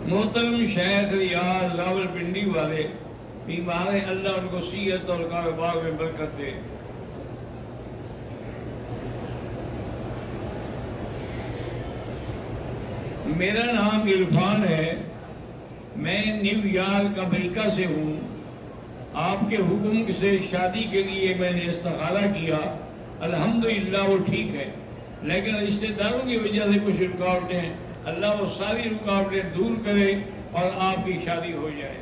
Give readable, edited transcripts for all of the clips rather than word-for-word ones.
محترم شیخ ریاض راولپنڈی والے بیمار ہیں، اللہ ان کو صحت اور کاروبار میں برکت دے۔ میرا نام عرفان ہے، میں نیو یارک امریکہ سے ہوں۔ آپ کے حکم سے شادی کے لیے میں نے استخارہ کیا، الحمدللہ وہ ٹھیک ہے، لیکن رشتہ داروں کی وجہ سے کچھ رکاوٹیں ہیں، اللہ وہ ساری رکاوٹیں دور کرے اور آپ کی شادی ہو جائے۔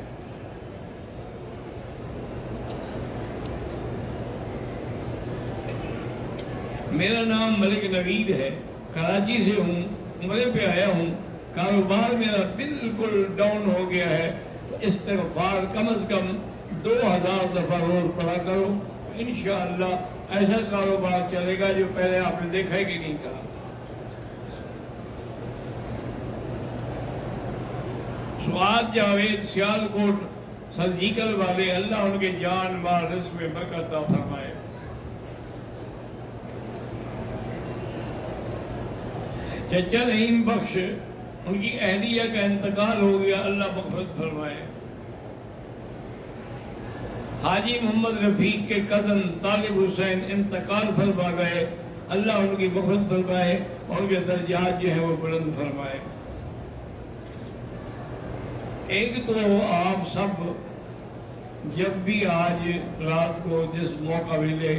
میرا نام ملک نوید ہے، کراچی سے ہوں، عمرے پہ آیا ہوں۔ کاروبار میرا بالکل ڈاؤن ہو گیا ہے، استغفار کم از کم 2000 دفعہ روز پڑھا کرو، انشاءاللہ ایسا کاروبار چلے گا جو پہلے آپ نے دیکھا ہے کہ نہیں کہا۔ سعاد جاوید سیالکوٹ سرجیکل والے، اللہ ان کے جان مال رزق میں برکت عطا فرمائے۔ چچا نعیم بخش، ان کی اہلیہ کا انتقال ہو گیا، اللہ مغفرت فرمائے۔ حاجی محمد رفیق کے کزن طالب حسین انتقال فرما گئے، اللہ ان کی مغفرت فرمائے اور ان کے درجات جو ہیں وہ بلند فرمائے۔ ایک تو آپ سب جب بھی آج رات کو جس موقع ملے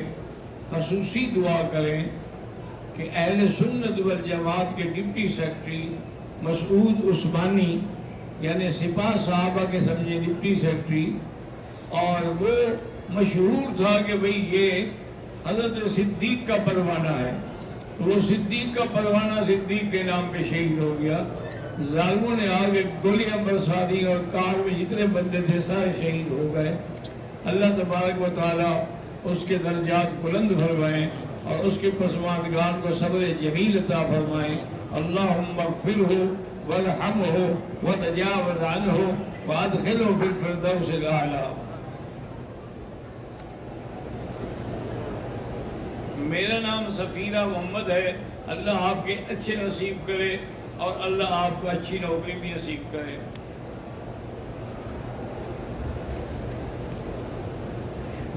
خصوصی دعا کریں کہ اہل سنت والجماعت کے ڈپٹی سیکرٹری مسعود عثمانی، یعنی سپاہ صحابہ کے سمجھے ڈپٹی سیکرٹری، اور وہ مشہور تھا کہ بھئی یہ حضرت صدیق کا پروانہ ہے، تو وہ صدیق کا پروانہ صدیق کے نام پہ شہید ہو گیا۔ ظالموں نے آگے گولیاں برسا دی اور کار میں جتنے بندے تھے سارے شہید ہو گئے۔ اللہ تبارک و تعالیٰ اس کے درجات بلند فرمائیں اور اس کے پسماندگان کو صبر جمیل عطا فرمائیں۔ اللہم اغفرہ وارحمہ وتجاوز عنہ وادخلہ فی الفردوس الاعلی۔ میرا نام سفینہ محمد ہے، اللہ آپ کے اچھے نصیب کرے اور اللہ آپ کو اچھی نوکری بھی نصیب کرے۔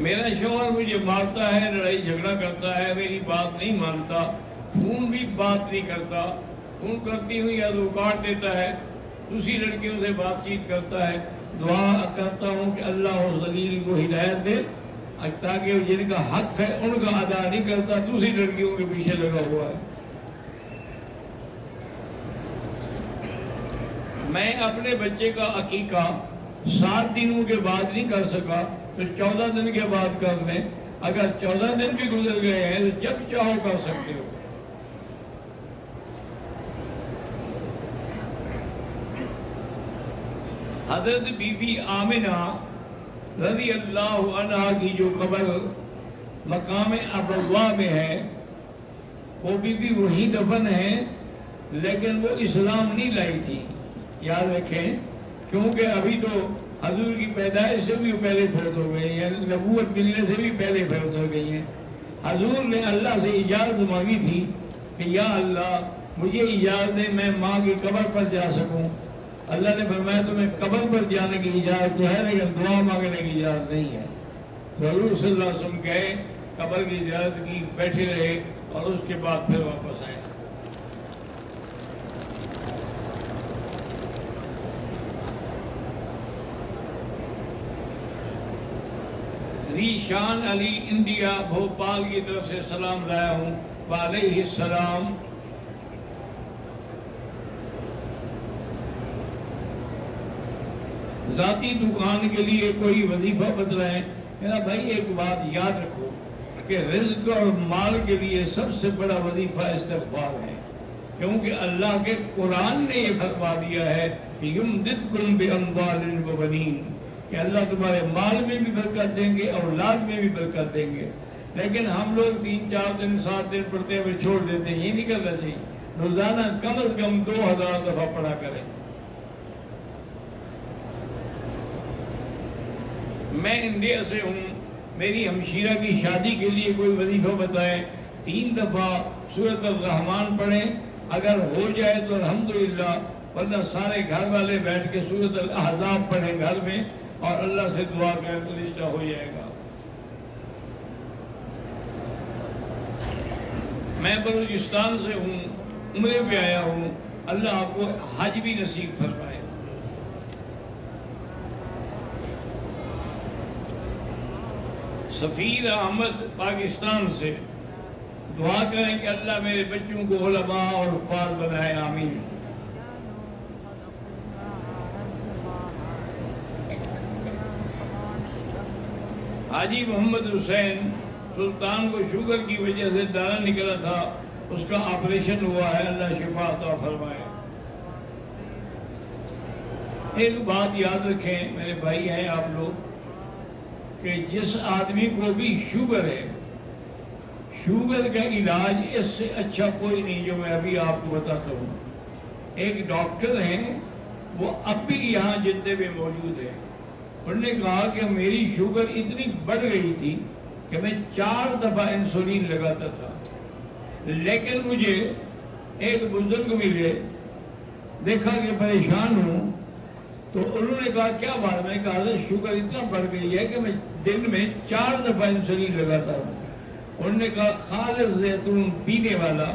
میرا شوہر مجھے مارتا ہے، لڑائی جھگڑا کرتا ہے، میری بات نہیں مانتا، فون بھی بات نہیں کرتا، فون کرتی ہوں یا تو کاٹ دیتا ہے، دوسری لڑکیوں سے بات چیت کرتا ہے۔ دعا کرتا ہوں کہ اللہ اس ذلیل کو ہدایت دے تاکہ جن کا حق ہے ان کا ادا نہیں کرتا، دوسری لڑکیوں کے پیچھے لگا ہوا ہے۔ میں اپنے بچے کا عقیقہ 7 دنوں کے بعد نہیں کر سکا تو 14 دن کے بعد کر لیں، اگر 14 دن بھی گزر گئے ہیں تو جب چاہو کر سکتے ہو۔ حضرت بی بی آمنہ رضی اللہ عنہ کی جو قبر مقام ابوا میں ہے، وہ بی بی وہی دفن ہے، لیکن وہ اسلام نہیں لائی تھی، یاد رکھیں، کیونکہ ابھی تو حضور کی پیدائش سے بھی پہلے فوت ہو گئی ہیں، نبوت ملنے سے بھی پہلے فوت ہو گئی ہیں۔ حضور نے اللہ سے اجازت مانگی تھی کہ یا اللہ مجھے اجازت دے میں ماں کی قبر پر جا سکوں۔ اللہ نے فرمایا تمہیں قبر پر جانے کی اجازت تو ہے لیکن دعا مانگنے کی اجازت نہیں ہے۔ تو حضور صلی اللہ علیہ وسلم گئے، قبر کی زیارت کی، بیٹھے رہے اور اس کے بعد پھر واپس آئے۔ ذیشان علی انڈیا بھوپال کی طرف سے سلام لایا ہوں، وعلیہ السلام۔ ذاتی دکان کے لیے کوئی وظیفہ بتلائیں۔ میرا بھائی ایک بات یاد رکھو کہ رزق اور مال کے لیے سب سے بڑا وظیفہ استغفار ہے، کیونکہ اللہ کے قرآن نے یہ فرما دیا ہے کہ یمددکم باموال وبنین، کہ اللہ تمہارے مال میں بھی برکت دیں گے اور اولاد میں بھی برکت دیں گے۔ لیکن ہم لوگ 3-4 دن 7 دن پڑھتے ہوئے چھوڑ دیتے ہیں، یہ نہیں کرنا چاہیے، روزانہ کم از کم 2000 دفعہ پڑھا کریں۔ میں انڈیا سے ہوں، میری ہمشیرہ کی شادی کے لیے کوئی وظیفہ بتائیں۔ 3 دفعہ سورۃ الرحمن پڑھیں، اگر ہو جائے تو الحمدللہ، ورنہ سارے گھر والے بیٹھ کے سورۃ الاحزاب پڑھیں گھر میں اور اللہ سے دعا کریں تو رشتہ ہو جائے گا۔ میں بلوچستان سے ہوں، عمرے پہ آیا ہوں، اللہ آپ کو حج بھی نصیب فرمائے۔ سفیر احمد پاکستان سے، دعا کریں کہ اللہ میرے بچوں کو علماء اور حفاظ بنائے، آمین۔ حاجی محمد حسین، سلطان کو شوگر کی وجہ سے دانہ نکلا تھا، اس کا آپریشن ہوا ہے، اللہ شفا عطا فرمائے۔ ایک بات یاد رکھیں میرے بھائی ہیں آپ لوگ، کہ جس آدمی کو بھی شوگر ہے، شوگر کا علاج اس سے اچھا کوئی نہیں جو میں ابھی آپ کو بتاتا ہوں۔ ایک ڈاکٹر ہیں، وہ اب بھی یہاں جدے میں موجود ہیں، انہوں نے کہا کہ میری شوگر اتنی بڑھ گئی تھی کہ میں 4 دفعہ انسولین لگاتا تھا، لیکن مجھے ایک بزرگ ملے، دیکھا کہ پریشان ہوں، تو انہوں نے کہا کیا بات؟ میں نے کہا شوگر اتنا بڑھ گئی ہے کہ میں دن میں 4 دفعہ انسولین لگاتا ہوں۔ انہوں نے کہا خالص زیتون پینے والا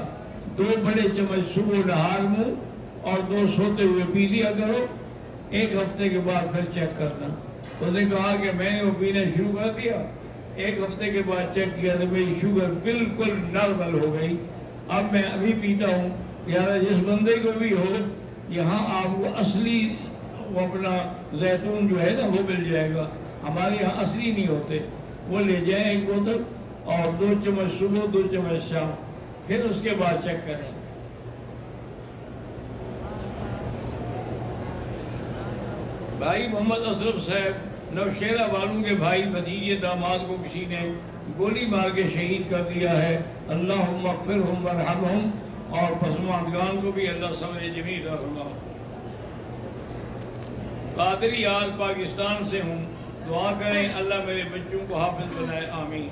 2 بڑے چمچ صبح نہار منہ اور 2 سوتے ہوئے پی لیا کرو، 1 ہفتے کے بعد پھر چیک کرنا۔ تو نے کہا کہ میں نے وہ پینا شروع کر دیا، 1 ہفتے کے بعد چیک کیا تو میری شوگر بالکل نارمل ہو گئی۔ اب میں ابھی پیتا ہوں۔ لہٰذا جس بندے کو بھی ہو، یہاں آپ کو اصلی وہ اپنا زیتون جو ہے نا وہ مل جائے گا، ہمارے یہاں اصلی نہیں ہوتے، وہ لے جائیں 1 بوتل اور 2 چمچ صبح 2 چمچ شام، پھر اس کے بعد چیک کریں۔ بھائی محمد اشرف صاحب نوشہرہ والوں کے بھائی بھتیجے داماد کو کسی نے گولی مار کے شہید کر دیا ہے، اللہم اغفرہم وارحمہم، اور پسماندگان کو بھی اللہ سمجھ جمیل رحمہ۔ قادری آل پاکستان سے ہوں، دعا کریں اللہ میرے بچوں کو حافظ بنائے، آمین۔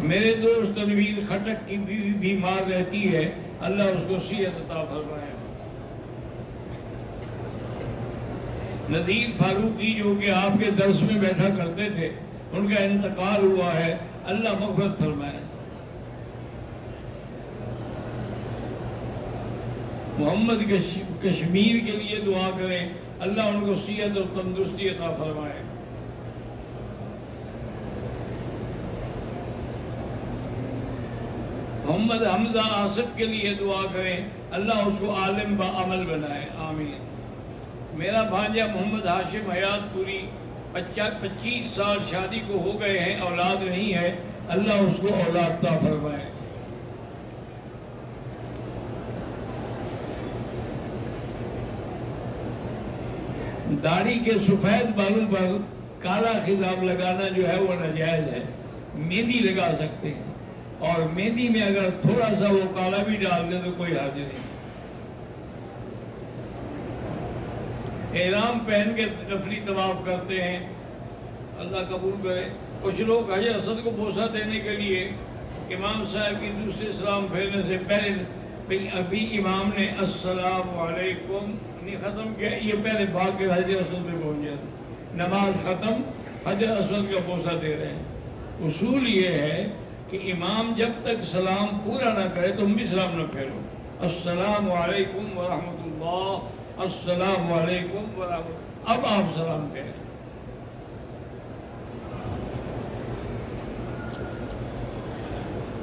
میرے دوست تنویر خٹک کی بیوی بیمار رہتی ہے، اللہ اس کو صحت عطا فرمائے۔ نذیر فاروقی جو کہ آپ کے درس میں بیٹھا کرتے تھے، ان کا انتقال ہوا ہے، اللہ مغفرت فرمائے۔ محمد کشمیر کے لیے دعا کریں، اللہ ان کو صحت اور تندرستی عطا فرمائے۔ محمد حمزہ آصف کے لیے دعا کریں، اللہ اس کو عالم با عمل بنائے، آمین۔ میرا بھانجا محمد ہاشم حیات پوری 25 سال شادی کو ہو گئے ہیں، اولاد نہیں ہے، اللہ اس کو اولاد عطا فرمائے۔ داڑھی کے سفید بالوں پر کالا خضاب لگانا جو ہے وہ ناجائز ہے، مہندی لگا سکتے ہیں، اور مہندی میں اگر تھوڑا سا وہ کالا بھی ڈال دیں تو کوئی حرج نہیں۔ احرام پہن کے نفلی طواف کرتے ہیں، اللہ قبول کرے۔ کچھ لوگ حج اسد کو بوسہ دینے کے لیے امام صاحب کی دوسرے سلام پھیرنے سے پہلے ابھی امام نے السلام علیکم نہیں ختم کیا، یہ پہلے بھاگ کے حجر اسود پہ پہنچ جاتے، نماز ختم، حجر اسود کا بوسہ دے رہے ہیں۔ اصول یہ ہے کہ امام جب تک سلام پورا نہ کرے تم بھی سلام نہ پھیرو، السلام علیکم ورحمۃ اللہ، السلام علیکم ورحمۃ، اب آپ سلام کہیں۔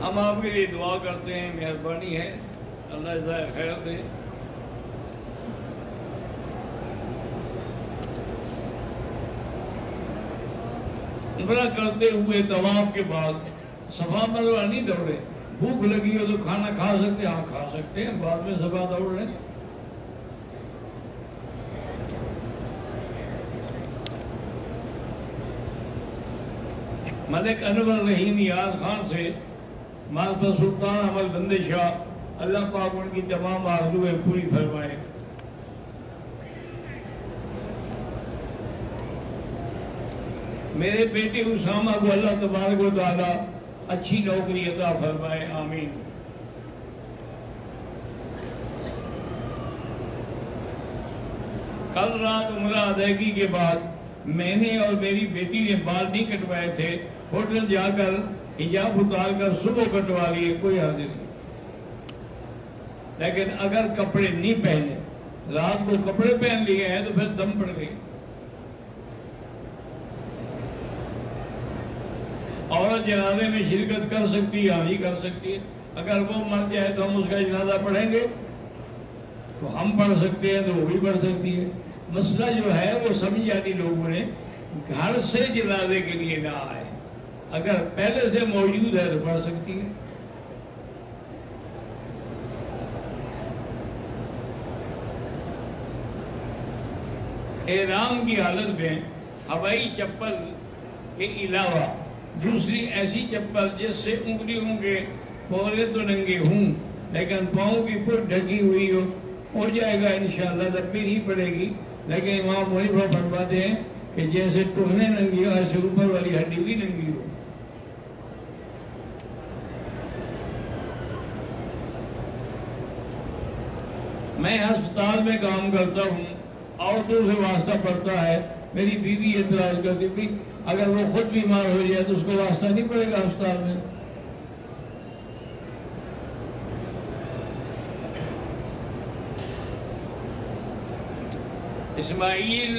ہم آپ کے لیے دعا کرتے ہیں، مہربانی ہے، اللہ جزائے خیر دے۔ عمرہ کرتے ہوئے طواف کے بعد صفا مروا نہیں دوڑے، بھوک لگی ہو تو کھانا کھا سکتے، ہاں کھا سکتے ہیں، بعد میں صفا دوڑ لیں۔ ملک انور رحیم یار خان سے مالفہ سلطان احمد بندے شاہ، اللہ پاک ان کی تمام آرزویں پوری فرمائے۔ میرے بیٹے اسامہ کو اللہ تبارک و تعالی اچھی نوکری عطا فرمائے، آمین۔ کل رات عمرہ ادائیگی کے بعد میں نے اور میری بیٹی نے بال نہیں کٹوائے تھے، ہوٹل جا کر حجاب اتار کر صبح کٹوا لیے، کوئی حرج نہیں۔ لیکن اگر کپڑے نہیں پہنے، رات کو کپڑے پہن لیے ہیں تو پھر دم پڑ گئی۔ عورت جنازے میں شرکت کر سکتی ہے؟ ہاں جی کر سکتی ہے۔ اگر وہ مر جائے تو ہم اس کا جنازہ پڑھیں گے؟ تو ہم پڑھ سکتے ہیں تو وہ بھی پڑھ سکتی ہے۔ مسئلہ جو ہے وہ سمجھ جاتی لوگوں نے گھر سے جنازے کے لیے نہ آئے، اگر پہلے سے موجود ہے تو پڑھ سکتی ہے۔ احرام کی حالت میں ہوائی چپل کے علاوہ دوسری ایسی چپل جس سے انگلیوں کے پورے تو ننگے ہوں لیکن پاؤں کی پٹ ڈھکی ہوئی ہو جائے گا انشاءاللہ، تب بھی نہیں پڑے گی۔ لیکن امام حنیفہ فرماتے ہیں کہ جیسے ٹخنے ننگی ہو ایسے اوپر والی ہڈی بھی ننگی ہو۔ میں ہسپتال میں کام کرتا ہوں، عورتوں سے واسطہ پڑتا ہے، میری بیوی اعتراض کرتی بھی اگر وہ خود بیمار ہو جائے تو اس کو واسطہ نہیں پڑے گا ہسپتال میں؟ اسماعیل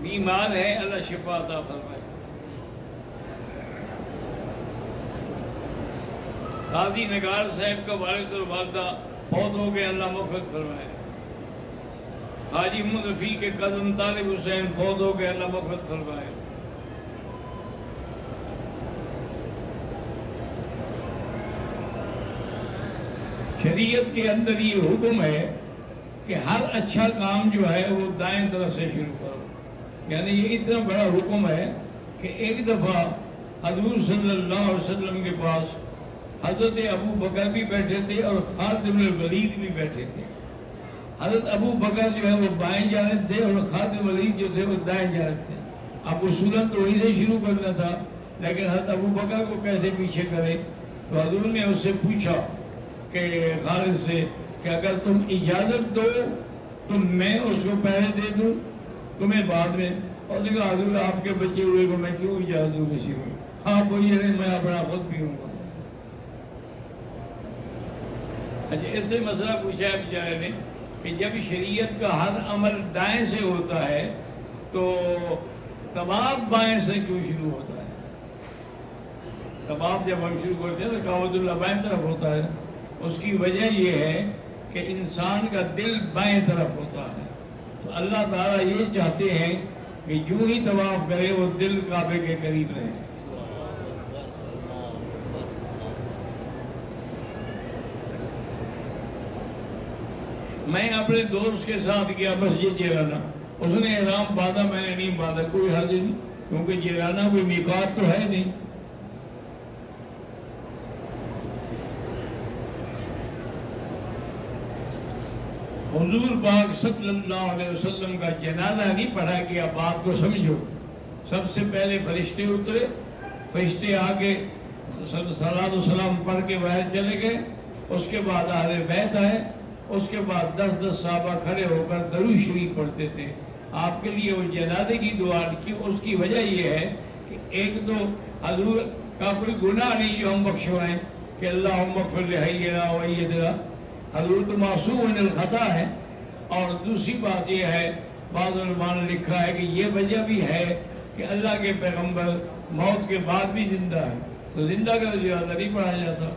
بیمار ہے، اللہ شفا عطا فرمائے۔ قاضی نگار صاحب کا والد اور والدہ فوت ہو گئے، اللہ مغفرت فرمائے۔ حاجی محمد رفیع کے قدم طالب حسین فوت ہو گئے، اللہ مغفرت فرمائے۔ شریعت کے اندر یہ حکم ہے کہ ہر اچھا کام جو ہے وہ دائیں طرف سے شروع کرو، یعنی یہ اتنا بڑا حکم ہے کہ ایک دفعہ حضور صلی اللہ علیہ وسلم کے پاس حضرت ابو بکر بھی بیٹھے تھے اور خالد بن الولید بھی بیٹھے تھے۔ حضرت ابو بکر جو ہے وہ بائیں جانب تھے اور خالد بن الولید جو تھے وہ دائیں جانب تھے۔ اب اصولاً تو وہیں سے شروع کرنا تھا، لیکن حضرت ابو بکر کو کیسے پیچھے کرے؟ تو حضور نے اس سے پوچھا کہ خالد سے کہ اگر تم اجازت دو تو میں اس کو پہلے دے دوں تمہیں بعد میں؟ اور نے کہا حضور آپ کے بچے ہوئے کو میں کیوں اجازت دوں کسی کو؟ ہاں وہ یہ نہیں، میں اپنا خود پیوں گا۔ اچھا اس سے مسئلہ پوچھا ہے بیچارے نے کہ جب شریعت کا ہر عمل دائیں سے ہوتا ہے تو طواف بائیں سے کیوں شروع ہوتا ہے؟ طواف جب ہم شروع کرتے ہیں تو کعبۃ اللہ بائیں طرف ہوتا ہے، اس کی وجہ یہ ہے کہ انسان کا دل بائیں طرف ہوتا ہے، تو اللہ تعالیٰ یہ چاہتے ہیں کہ جو ہی طواف کرے وہ دل کعبے کے قریب رہے۔ میں اپنے دوست کے ساتھ گیا مسجد جیرانہ، اس نے احرام باندھا، میں نے نہیں باندھا، کوئی حرج نہیں، کیونکہ جیرانہ کوئی میقات تو ہے نہیں۔ حضور پاک صلی اللہ علیہ وسلم کا جنازہ نہیں پڑھا گیا، بات کو سمجھو۔ سب سے پہلے فرشتے اترے، فرشتے آگے صلاۃ و سلام پڑھ کے باہر چلے گئے، اس کے بعد اہل بیت آئے، اس کے بعد 10 صحابہ کھڑے ہو کر درود شریف پڑھتے تھے۔ آپ کے لیے وہ جنازے کی دعا کی، اس کی وجہ یہ ہے کہ ایک تو حضور کا کوئی گناہ نہیں جو ہم بخشوائیں کہ اللہم اغفر لحینا ومیتنا، حضور تو معصوم من الخطا ہے، اور دوسری بات یہ ہے بعض علماء نے لکھا ہے کہ یہ وجہ بھی ہے کہ اللہ کے پیغمبر موت کے بعد بھی زندہ ہے، تو زندہ کا جنازہ نہیں پڑھا جاتا۔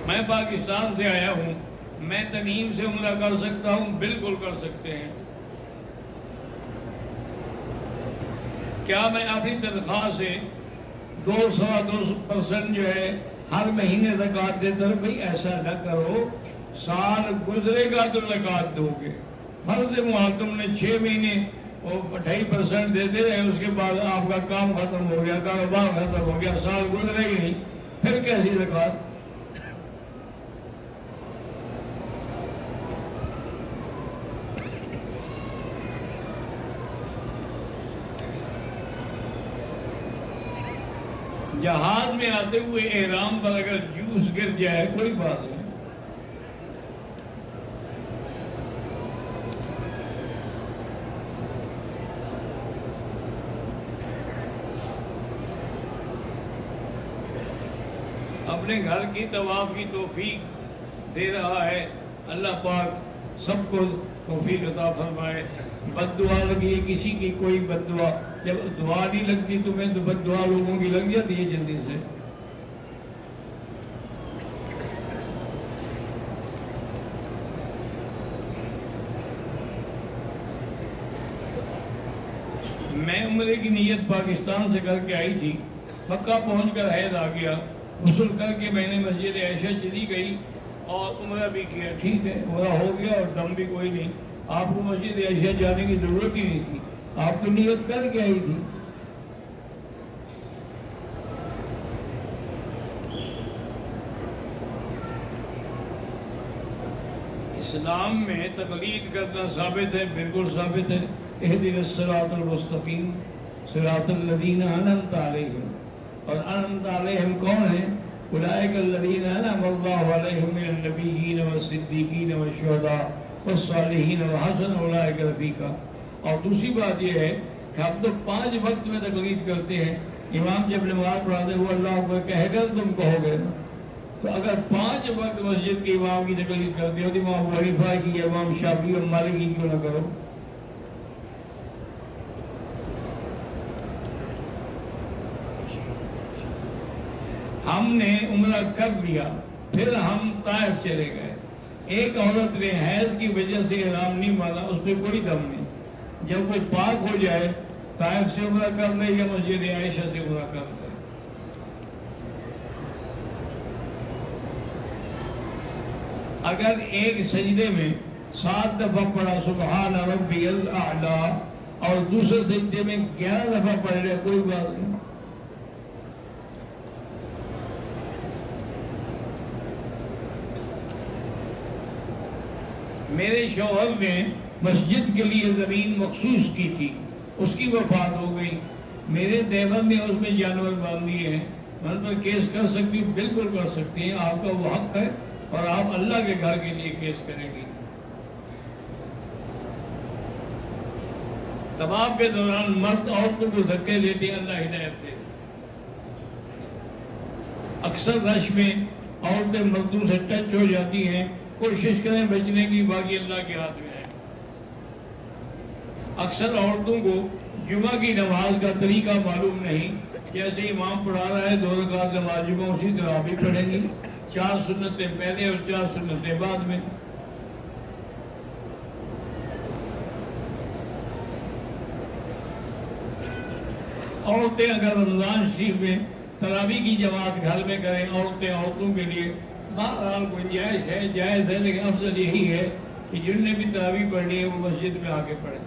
میں پاکستان سے آیا ہوں، میں تنعیم سے عمرہ کر سکتا ہوں؟ بالکل کر سکتے ہیں۔ کیا میں اپنی تنخواہ سے 2% جو ہے ہر مہینے زکوٰۃ دیتا ہوں؟ بھئی ایسا نہ کرو، سال گزرے گا تو زکوٰۃ دو گے۔ فرض محتم نے 6 مہینے وہ 2.5% دیتے رہے، اس کے بعد آپ کا کام ختم ہو گیا، کاروبار ختم ہو گیا، سال گزرے ہی نہیں، پھر کیسی زکوٰۃ؟ جہاز میں آتے ہوئے احرام پر اگر جوس گر جائے کوئی بات نہیں، اپنے گھر کی طواف کی توفیق دے رہا ہے. اللہ پاک سب کو توفیق عطا فرمائے. بد دعا لگی ہے کسی کی کوئی بد دعا، جب دعا نہیں لگتی تمہیں تو بد دعا لوگوں کی لگ جاتی ہے جلدی سے. میں عمرے کی نیت پاکستان سے کر کے آئی تھی. مکہ پہنچ کر حیض آ گیا. غسل کر کے میں نے مسجد عائشہ چلی گئی اور عمرہ بھی کیا. ٹھیک ہے، عمرہ ہو گیا اور دم بھی کوئی نہیں. آپ کو مسجد عائشہ جانے کی ضرورت ہی نہیں تھی، آپ تو نیت کر کے آئی تھی. اسلام میں تقلید کرنا ثابت ہے، بالکل ثابت ہے. اہدنا الصراط المستقیم صراط الذین انعمت علیہم. اور انعمت علیہم کون ہیں؟ اولئک الذین انعم اللہ علیہم من النبیین والصدیقین والشہداء والصالحین وحسن اولئک رفیقا. اور دوسری بات یہ ہے کہ ہم تو 5 وقت میں تقلید کرتے ہیں. امام جب نماز پڑھاتے ہوئے اللہ اکبر کہے گا تم کہو گے نا. تو اگر 5 وقت مسجد کے امام کی تقلید کرتے ہو تو امام ابو حنیفہ کی، امام شافعی اور مالک کی کیوں نہ کرو؟ ہم نے عمرہ کر لیا، پھر ہم طائف چلے گئے. ایک عورت نے حیض کی وجہ سے احرام نہیں مانا، اس پہ کوئی دم نہیں. جب کوئی پاک ہو جائے طائف سے عمرہ کر لے یا مسجد عائشہ سے عمرہ کر لے. اگر ایک سجدے میں 7 دفعہ پڑھا سبحان ربی الاعلیٰ اور دوسرے سجدے میں 11 دفعہ پڑھ رہے کوئی بات نہیں. میرے شوہر نے مسجد کے لیے زمین مخصوص کی تھی، اس کی وفات ہو گئی. میرے دیور نے اس میں جانور باندھ دیے ہیں. میں پر کیس کر سکتی ہوں؟ بالکل کر سکتی ہیں، آپ کا وہ حق ہے اور آپ اللہ کے گھر کے لیے کیس کریں گی. طواف کے دوران مرد عورتوں کو دھکے دیتے ہیں، اللہ ہدایت دے. اکثر رش میں عورتیں مردوں سے ٹچ ہو جاتی ہیں. کوشش کریں بچنے کی، باقی اللہ کے ہاتھ میں ہے. اکثر عورتوں کو جمعہ کی نماز کا طریقہ معلوم نہیں. جیسے امام پڑھا رہا ہے 2 رکعت نماز جمعہ اسی طرح بھی پڑھیں گی. 4 سنتیں پہلے اور 4 سنتیں بعد میں. عورتیں اگر رمضان شریف میں تراویح کی جماعت گھر میں کریں، عورتوں کے لیے بہرحال گنجائش ہے، جائز ہے، لیکن افضل یہی ہے کہ جن نے بھی تراویح پڑھنی ہے وہ مسجد میں آ کے پڑھیں.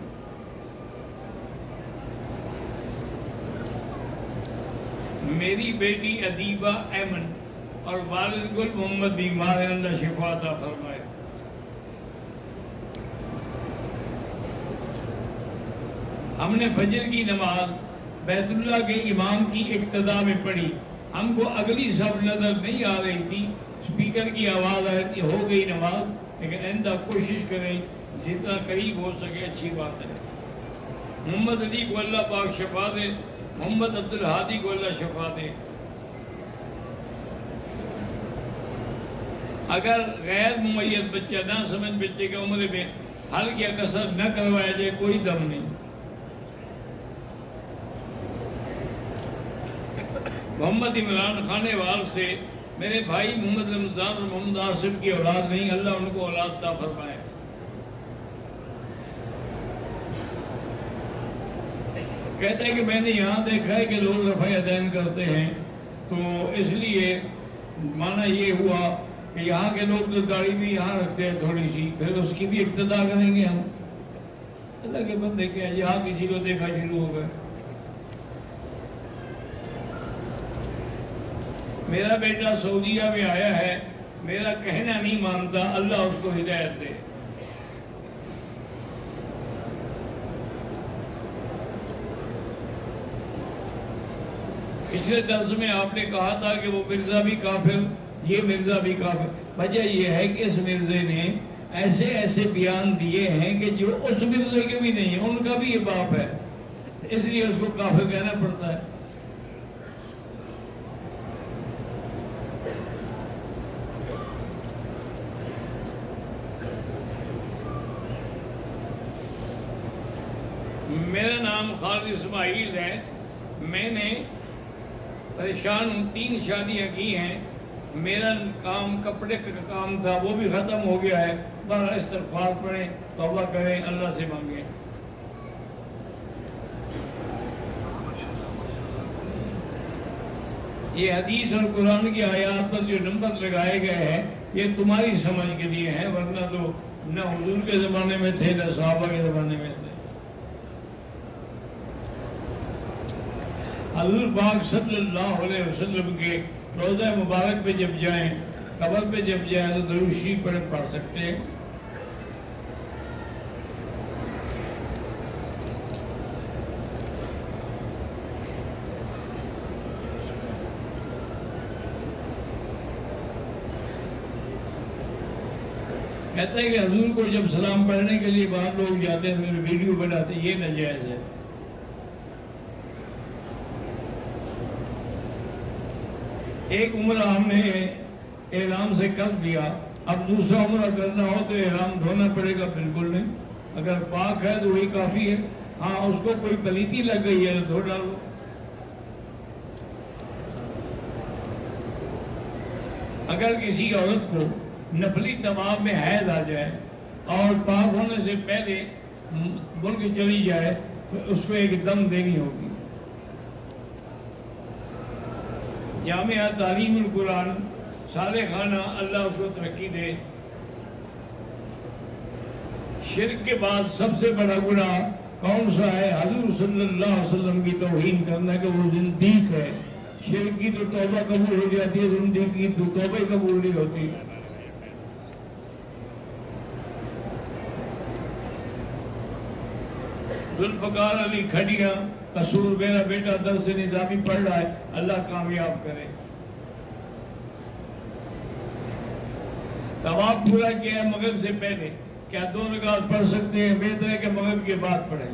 میری بیٹی ادیبہ ایمن اور والد گل محمد بیمار ہیں، اللہ شفا عطا فرمائے. ہم نے فجر کی نماز بیت اللہ کے امام کی اقتداء میں پڑھی. ہم کو اگلی صف نظر نہیں آ رہی تھی، اسپیکر کی آواز آئی، ہو گئی نماز. لیکن آئندہ کوشش کریں جتنا قریب ہو سکے، اچھی بات ہے. محمد علی کو اللہ پاک شفا دے، محمد عبد الہادی کو اللہ شفا دے. اگر غیر ممیز بچہ، نہ سمجھ بچے کے عمرے میں حل یا قصر نہ کروایا جائے کوئی دم نہیں. محمد عمران خانے وال سے میرے بھائی محمد رمضان اور محمد آصف کی اولاد نہیں، اللہ ان کو اولاد عطا فرمائے. کہتے ہیں کہ میں نے یہاں دیکھا ہے کہ لوگ رفع یدین کرتے ہیں، تو اس لیے معنی یہ ہوا کہ یہاں کے لوگ تو داڑھی بھی یہاں رکھتے ہیں تھوڑی سی، پھر اس کی بھی اقتداء کریں گے ہم. اللہ کے بندے کیا یہاں کسی کو دیکھا شروع ہو گئے. میرا بیٹا سعودیہ میں آیا ہے، میرا کہنا نہیں مانتا، اللہ اس کو ہدایت دے. پچھلے درس میں آپ نے کہا تھا کہ وہ مرزا بھی کافر، یہ مرزا بھی کافر. وجہ یہ ہے کہ اس مرزے نے ایسے ایسے بیان دیے ہیں کہ جو اس مرزے کے بھی نہیں ہیں، ان کا بھی یہ باپ ہے، اس لیے اس کو کافر کہنا پڑتا ہے. نام خالد اسماعیل ہے، میں نے پریشان ہوں، 3 شادیاں کی ہیں، میرا کام کپڑے کا کام تھا وہ بھی ختم ہو گیا ہے، بہرحال استغفار پڑھیں، توبہ کریں، اللہ سے مانگیں۔ یہ حدیث اور قرآن کی آیات پر جو نمبر لگائے گئے ہیں یہ تمہاری سمجھ کے لیے ہیں، ورنہ تو نہ حضور کے زمانے میں تھے نہ صحابہ کے زمانے میں تھے۔ حضور پاک صلی اللہ علیہ وسلم کے روضہ مبارک پہ جب جائیں، قبر پہ جب جائیں تو درود شریف پڑھ سکتے ہیں۔ کہتا ہے کہ حضور کو جب سلام پڑھنے کے لیے باہر لوگ جاتے ہیں تو ویڈیو بناتے ہیں، یہ ناجائز ہے۔ ایک عمرہ ہم نے احرام سے کر دیا، اب دوسرا عمرہ کرنا ہو تو احرام دھونا پڑے گا؟ بالکل نہیں، اگر پاک ہے تو وہی کافی ہے۔ ہاں اس کو کوئی پلیتی لگ گئی ہے تو دھو ڈالو۔ اگر کسی عورت کو نفلی طواف میں حیض آ جائے اور پاک ہونے سے پہلے ملک چلی جائے تو اس کو ایک دم دینی ہوگی۔ جامعہ تعلیم القرآن صالح خانہ، اللہ اس کو ترقی دے۔ شرک کے بعد سب سے بڑا گناہ کون سا ہے؟ حضور صلی اللہ علیہ وسلم کی توہین کرنا، کہ وہ زندیق ہے۔ شرک کی تو توبہ قبول ہو جاتی ہے، زندیق کی تو توبہ قبول نہیں ہوتی۔ ذوالفقار علی کھڑیاں، قصور میرا بیٹا درس نظامی پڑھ رہا ہے، اللہ کامیاب کرے۔ طواف پورا کیا ہے مغرب سے پہلے، کیا 2 رکعت پڑھ سکتے ہیں؟ بہتر ہے کہ مغرب کے بعد پڑھیں۔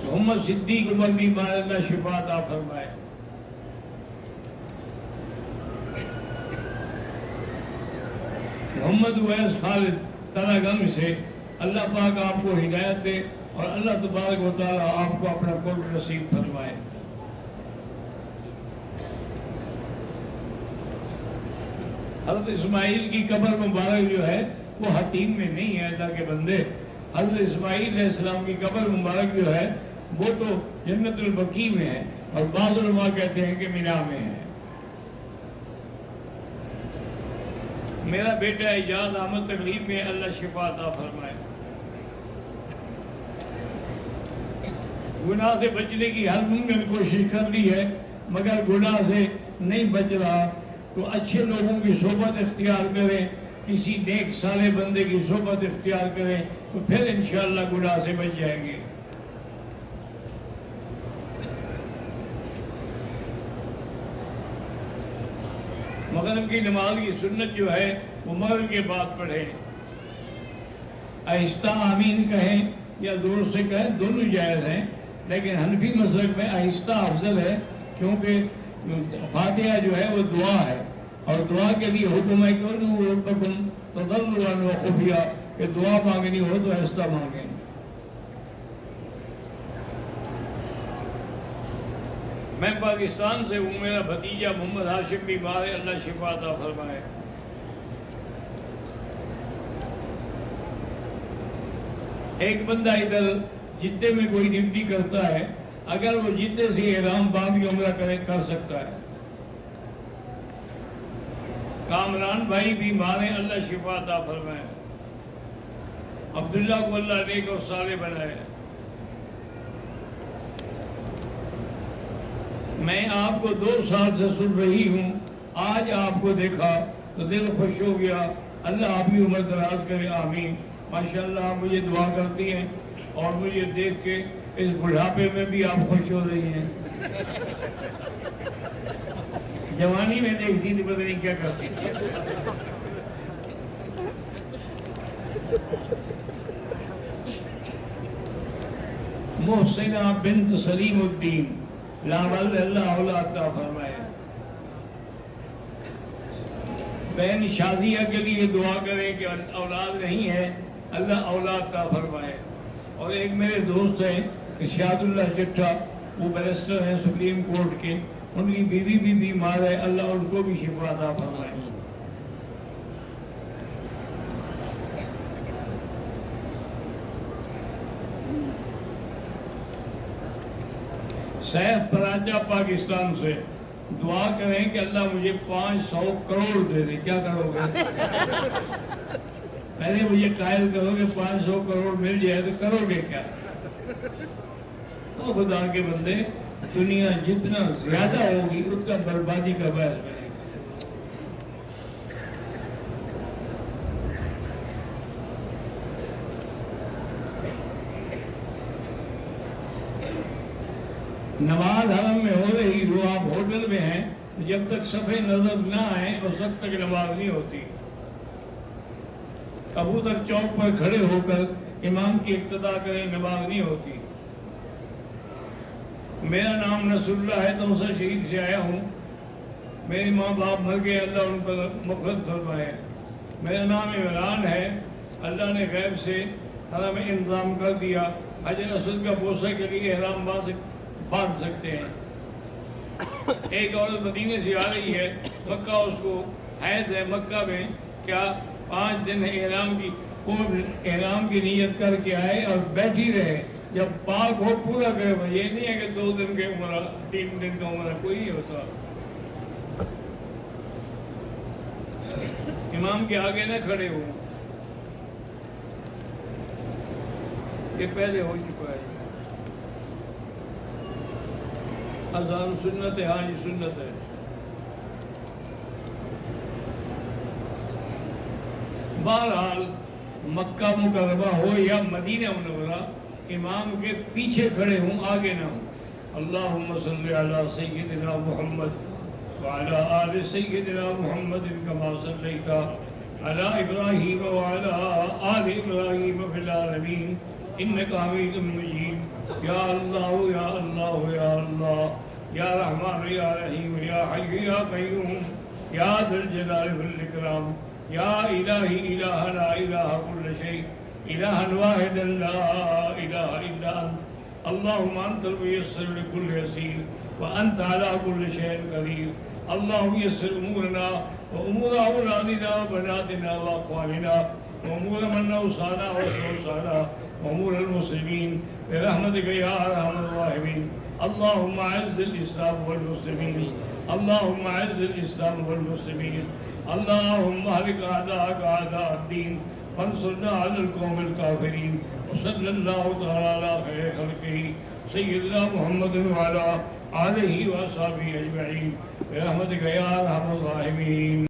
محمد صدیق عمر بیمار، اللہ شفا عطا فرمائے۔ محمد ویس خالد ترا گنج سے، اللہ پاک آپ کو ہدایت دے اور اللہ تبارک و تعالیٰ آپ کو اپنا قرب نصیب فرمائے۔ حضرت اسماعیل کی قبر مبارک جو ہے وہ حتیم میں نہیں ہے، اللہ کے بندے۔ حضرت اسماعیل علیہ السلام کی قبر مبارک جو ہے وہ تو جنت البقیع میں ہے، اور بعض علماء کہتے ہیں کہ مینا میں ہے۔ میرا بیٹا اعجاز احمد تقریب میں، اللہ شفا عطا فرمائے۔ گناہ سے بچنے کی ہر ممکن کوشش کر لی ہے، مگر گناہ سے نہیں بچ رہا، تو اچھے لوگوں کی صحبت اختیار کریں، کسی نیک صالح بندے کی صحبت اختیار کریں تو پھر انشاءاللہ گناہ سے بچ جائیں گے۔ مغرب کی نماز کی سنت جو ہے وہ مغرب کے بعد پڑھیں، آہستہ آمین کہیں یا زور سے کہیں، دونوں جائز ہیں، لیکن حنفی مذہب میں آہستہ افضل ہے، کیونکہ فاتحہ جو ہے وہ دعا ہے، اور دعا کے لیے حکم ہے کہ ادعوا ربکم تضرعا وخفیا، کہ دعا مانگنی ہو تو آہستہ مانگیں۔ میں پاکستان سے ہوں، میرا بھتیجا محمد ہاشم بیمار ہے، اللہ شفا عطا فرمائے۔ ایک بندہ ادھر جدے میں کوئی ڈیوٹی کرتا ہے، اگر وہ جدے سے احرام باندھ کے عمرہ کر سکتا ہے۔ کامران بھائی بیمار ہیں، اللہ شفا عطا فرمائے۔ عبداللہ کو اللہ نیک اور صالح بنائے۔ میں آپ کو 2 سال سے سن رہی ہوں، آج آپ کو دیکھا تو دل خوش ہو گیا، اللہ آپ کی عمر دراز کرے، آمین۔ ماشاءاللہ آپ مجھے دعا کرتی ہیں، اور مجھے دیکھ کے اس بڑھاپے میں بھی آپ خوش ہو رہی ہیں۔ جوانی میں دیکھتی تھی پتہ نہیں کیا کرتی تھی۔ محسنہ بنت سلیم الدین، لا ول اللہ اولاد عطا فرمائے۔ بہن شازیہ کے لیے دعا کریں کہ اولاد نہیں ہے، اللہ اولاد عطا فرمائے۔ اور ایک میرے دوست ہیں ارشاد اللہ جٹھا، وہ بیرسٹر ہیں سپریم کورٹ کے، ان کی بیوی بھی بیمار ہے، اللہ ان کو بھی شفا عطا فرمائے۔ سیف پراچا پاکستان سے دعا کریں کہ اللہ مجھے 500 کروڑ دے دے۔ کیا کرو گے؟ پہلے مجھے قائل کرو کہ 500 کروڑ مل جائے تو کرو گے کیا؟ تو خدا کے بندے، دنیا جتنا زیادہ ہوگی اتنا بربادی کا باعث بنے گا۔ نماز حرم میں ہو رہی، جو آپ ہوٹل میں ہیں، جب تک صفحے نظر نہ آئیں اس وقت تک نماز نہیں ہوتی۔ کبوتر چوک پر کھڑے ہو کر امام کی اقتدا کریں، نماز نہیں ہوتی۔ میرا نام نصر اللہ ہے، توسہ شہید سے آیا ہوں۔ میرے ماں باپ مر گئے، اللہ ان پر مغفرت فرمائے۔ میرا نام عمران ہے، اللہ نے غیب سے حرم میں انتظام کر دیا، حجر اسود کا بوسہ کے لیے احرام باندھ سکتے ہیں۔ ایک عورت مدینے سے آ رہی ہے، مکہ اس کو حیض ہے، مکہ میں کیا 5 دن احرام کی نیت کر کے آئے اور بیٹھی رہے، جب پاک ہو پورا کرے۔ یہ نہیں ہے کہ 2 دن کے عمرہ، 3 دن کا عمرہ، کوئی نہیں ہوتا۔ امام کے آگے نہ کھڑے ہو، یہ پہلے ہو چکا ہے۔ اذان سنت ہے، ہاں جی سنت ہے۔ بہرحال مکہ مکرمہ ہو یا مدینہ منورہ، امام کے پیچھے کھڑے ہوں، آگے نہ ہوں۔ اللہم صلی علی سیدنا محمد وعلی آل سیدنا محمد کما صلیت علی ابراہیم وعلی آل ابراہیم فی العالمین انکا حمید مجید۔ یا اللہ یا اللہ یا اللہ، یا رحمان یا رحیم، یا حی یا قیوم، یا ذی الجلال والاکرام، یا الہی الہنا الہ کل شیء، الہا واحدا لا الہ الا انت، اللہم انت الميسر لكل يسير وانت على كل شيء قدیر۔ اللہم یسر امورنا وامور اولادنا وبناتنا واقوالنا وامور من اوصانا واستوصانا وامور المسلمین برحمتک یا ارحم الراحمین۔ اللہم اعز الاسلام والمسلمین، اللہم اعز الاسلام والمسلمین، اللہم اہلک اعداءک اعداء الدین وانصرنا علی القوم الکافرین۔ وصلی اللہ تعالی علی خیر خلقہ سیدنا محمد وعلی آلہ وصحبہ اجمعین برحمتک یا ارحم الراحمین۔